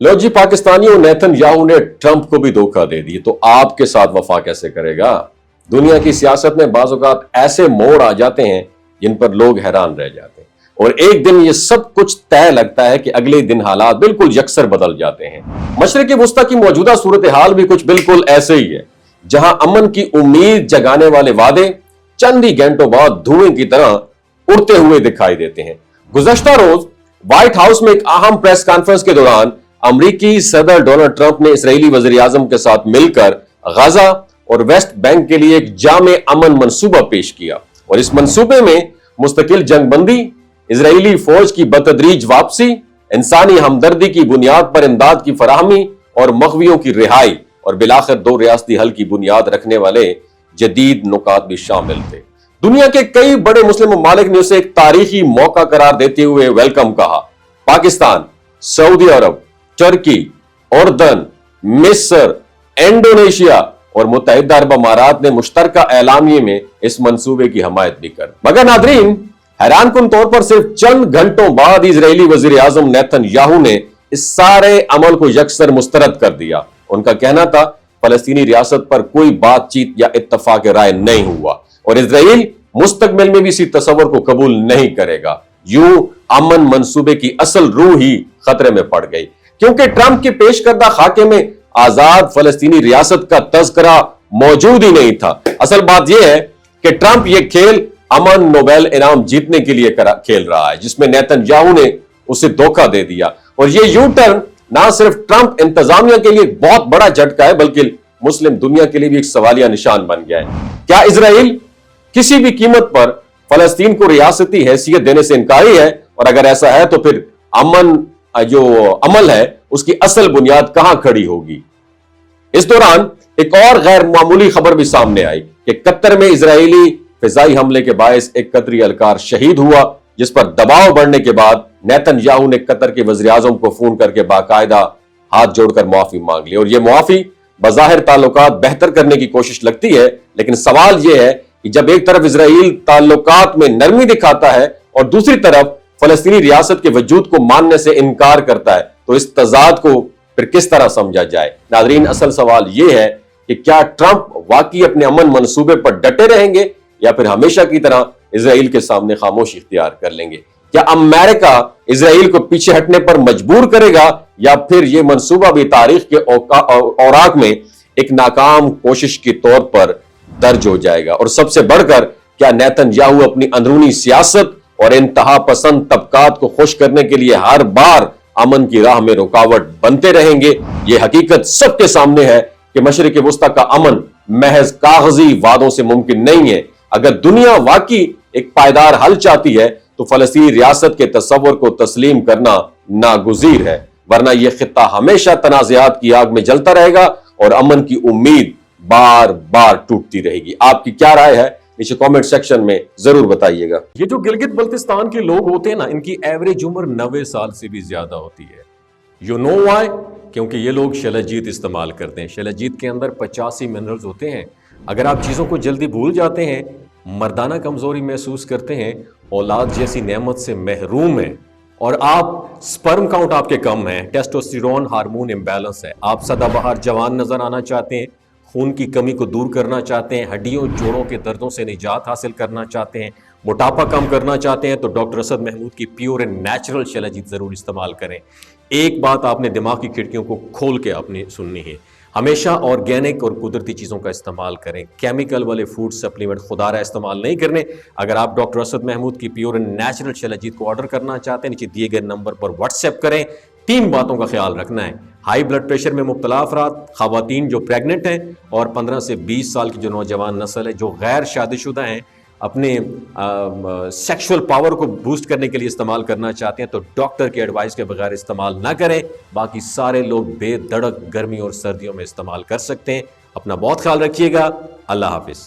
लो जी, पाकिस्तानियों, नेतन्याहू ने ट्रंप को भी धोखा दे दिया तो आपके साथ वफा कैसे करेगा। दुनिया की सियासत में बाज़ औक़ात ऐसे मोड़ आ जाते हैं जिन पर लोग हैरान रह जाते हैं और एक दिन ये सब कुछ तय लगता है कि अगले दिन हालात बिल्कुल यकसर बदल जाते हैं। मशरिक़ वुस्ता की मौजूदा सूरत हाल भी कुछ बिल्कुल ऐसे ही है, जहां अमन की उम्मीद जगाने वाले वादे चंद ही घंटों बाद धुएं की तरह उड़ते हुए दिखाई देते हैं। गुज़श्ता रोज व्हाइट हाउस में एक अहम प्रेस कॉन्फ्रेंस के दौरान अमरीकी सदर डोनाल्ड ट्रंप ने इसराइली वज़ीर आज़म के साथ मिलकर गजा और वेस्ट बैंक के लिए एक जामे अमन मंसूबा पेश किया और इस मंसूबे में मुस्तकिल जंगबंदी, इजरायली फौज की बतदरीज वापसी, इंसानी हमदर्दी की बुनियाद पर इमदाद की फराहमी और मग़वियों की रिहाई और बिलाखिर दो रियासती हल की बुनियाद रखने वाले जदीद नुकात भी शामिल थे। दुनिया के कई बड़े मुस्लिम ममालिक ने उसे एक तारीखी मौका करार देते हुए वेलकम कहा। पाकिस्तान, सऊदी अरब, टर्की, उर्दन, मिस्र, इंडोनेशिया और मुत्तहिदा अरब अमारात ने मुश्तरका एलामिये में इस मंसूबे की हमायत भी कर। मगर नादरीन, हैरानकुन तौर पर सिर्फ चंद घंटों बाद इजरायली वज़ीर आज़म नेतन्याहू ने इस सारे अमल को यकसर मुस्तरद कर दिया। उनका कहना था फलस्तीनी रियासत पर कोई बातचीत या इत्तफाक राय नहीं हुआ और इजराइल मुस्तकबिल में भी इसी तस्वर को कबूल नहीं करेगा। यूं अमन मंसूबे की असल रूह ही खतरे में पड़ गई, क्योंकि ट्रंप के पेश करदा खाके में आजाद फलस्तीनी रियासत का तज़किरा मौजूद ही नहीं था। असल बात यह है कि ट्रंप यह खेल अमन नोबेल इनाम जीतने के लिए खेल रहा है, जिसमें नेतन्याहू ने उसे धोखा दे दिया और यह यू टर्न ना सिर्फ ट्रंप इंतजामिया के लिए बहुत बड़ा झटका है, बल्कि मुस्लिम दुनिया के लिए भी एक सवालिया निशान बन गया है। क्या इजराइल किसी भी कीमत पर फलस्तीन को रियासती हैसियत देने से इनकारी है? और अगर ऐसा है तो फिर अमन जो अमल है उसकी असल बुनियाद कहां खड़ी होगी? इस दौरान एक और गैर मामूली खबर भी सामने आई कि कतर में इजरायली फिजाई हमले के बायस एक कतरी एहलकार शहीद हुआ, जिस पर दबाव बढ़ने के बाद नेतन्याहू ने कतर के वज़ीर आज़म को फोन करके बाकायदा हाथ जोड़कर मुआफी मांग ली और यह मुआफी बज़ाहिर ताल्लुकात बेहतर करने की कोशिश लगती है, लेकिन सवाल यह है कि जब एक तरफ इजराइल ताल्लुकात में नरमी दिखाता है और दूसरी तरफ फलस्तीनी रियासत के वजूद को मानने से इनकार करता है, तो इस तजाद को फिर किस तरह समझा जाए? नाज़रीन, असल सवाल यह है कि क्या ट्रंप वाकई अपने अमन मंसूबे पर डटे रहेंगे या फिर हमेशा की तरह इजराइल के सामने खामोशी इख्तियार कर लेंगे? क्या अमेरिका इजराइल को पीछे हटने पर मजबूर करेगा या फिर यह मंसूबा भी तारीख के औराक में एक नाकाम कोशिश के तौर पर दर्ज हो जाएगा? और सबसे बढ़कर, क्या नेतन्याहू अपनी अंदरूनी सियासत और इंतहा पसंद तबकात को खुश करने के लिए हर बार अमन की राह में रुकावट बनते रहेंगे? यह हकीकत सबके सामने है कि मशरिक़ वुस्ता का अमन महज कागजी वादों से मुमकिन नहीं है। अगर दुनिया वाकई एक पायदार हल चाहती है तो फलस्तीनी रियासत के तस्वर को तस्लीम करना नागुज़ीर है, वरना यह खित्ता हमेशा तनाज़ात की आग में जलता रहेगा और अमन की उम्मीद बार बार टूटती रहेगी। आपकी क्या राय है? नीचे कमेंट सेक्शन में जरूर बताइएगा। ये जो गिलगित बल्तिस्तान के लोग होते हैं ना, इनकी एवरेज उम्र 90 साल से भी ज्यादा होती है। You know why? क्योंकि ये लोग शलजीत इस्तेमाल करते हैं। शलजीत के अंदर 85 मिनरल्स होते हैं। अगर आप चीज़ों को जल्दी भूल जाते हैं, मर्दाना कमजोरी महसूस करते हैं, औलाद जैसी नेमत से महरूम हैं और आप स्पर्म काउंट आपके कम है, टेस्टोस्टेरोन हार्मोन इम्बैलेंस है, आप सदाबहार जवान नजर आना चाहते हैं, खून की कमी को दूर करना चाहते हैं, हड्डियों जोड़ों के दर्दों से निजात हासिल करना चाहते हैं, मोटापा कम करना चाहते हैं, तो डॉक्टर असद महमूद की प्योर एंड नेचुरल शलजीत ज़रूर इस्तेमाल करें। एक बात आपने दिमाग की खिड़कियों को खोल के अपनी सुननी है, हमेशा ऑर्गेनिक और कुदरती चीज़ों का इस्तेमाल करें। केमिकल वाले फूड सप्लीमेंट खुदारा इस्तेमाल नहीं करने। अगर आप डॉक्टर असद महमूद की प्योर एंड नेचुरल शलजीत को ऑर्डर करना चाहते हैं, नीचे दिए गए नंबर पर व्हाट्सएप करें। 3 बातों का ख्याल रखना है: हाई ब्लड प्रेशर में मुब्तला अफराद, खवातीन जो प्रेग्नेंट हैं और 15 से 20 साल की जो नौजवान नस्ल है जो गैर शादीशुदा हैं, अपने सेक्सुअल पावर को बूस्ट करने के लिए इस्तेमाल करना चाहते हैं तो डॉक्टर के एडवाइस के बगैर इस्तेमाल ना करें। बाकी सारे लोग बेधड़क गर्मी और सर्दियों में इस्तेमाल कर सकते हैं। अपना बहुत ख्याल रखिएगा। अल्लाह हाफिज।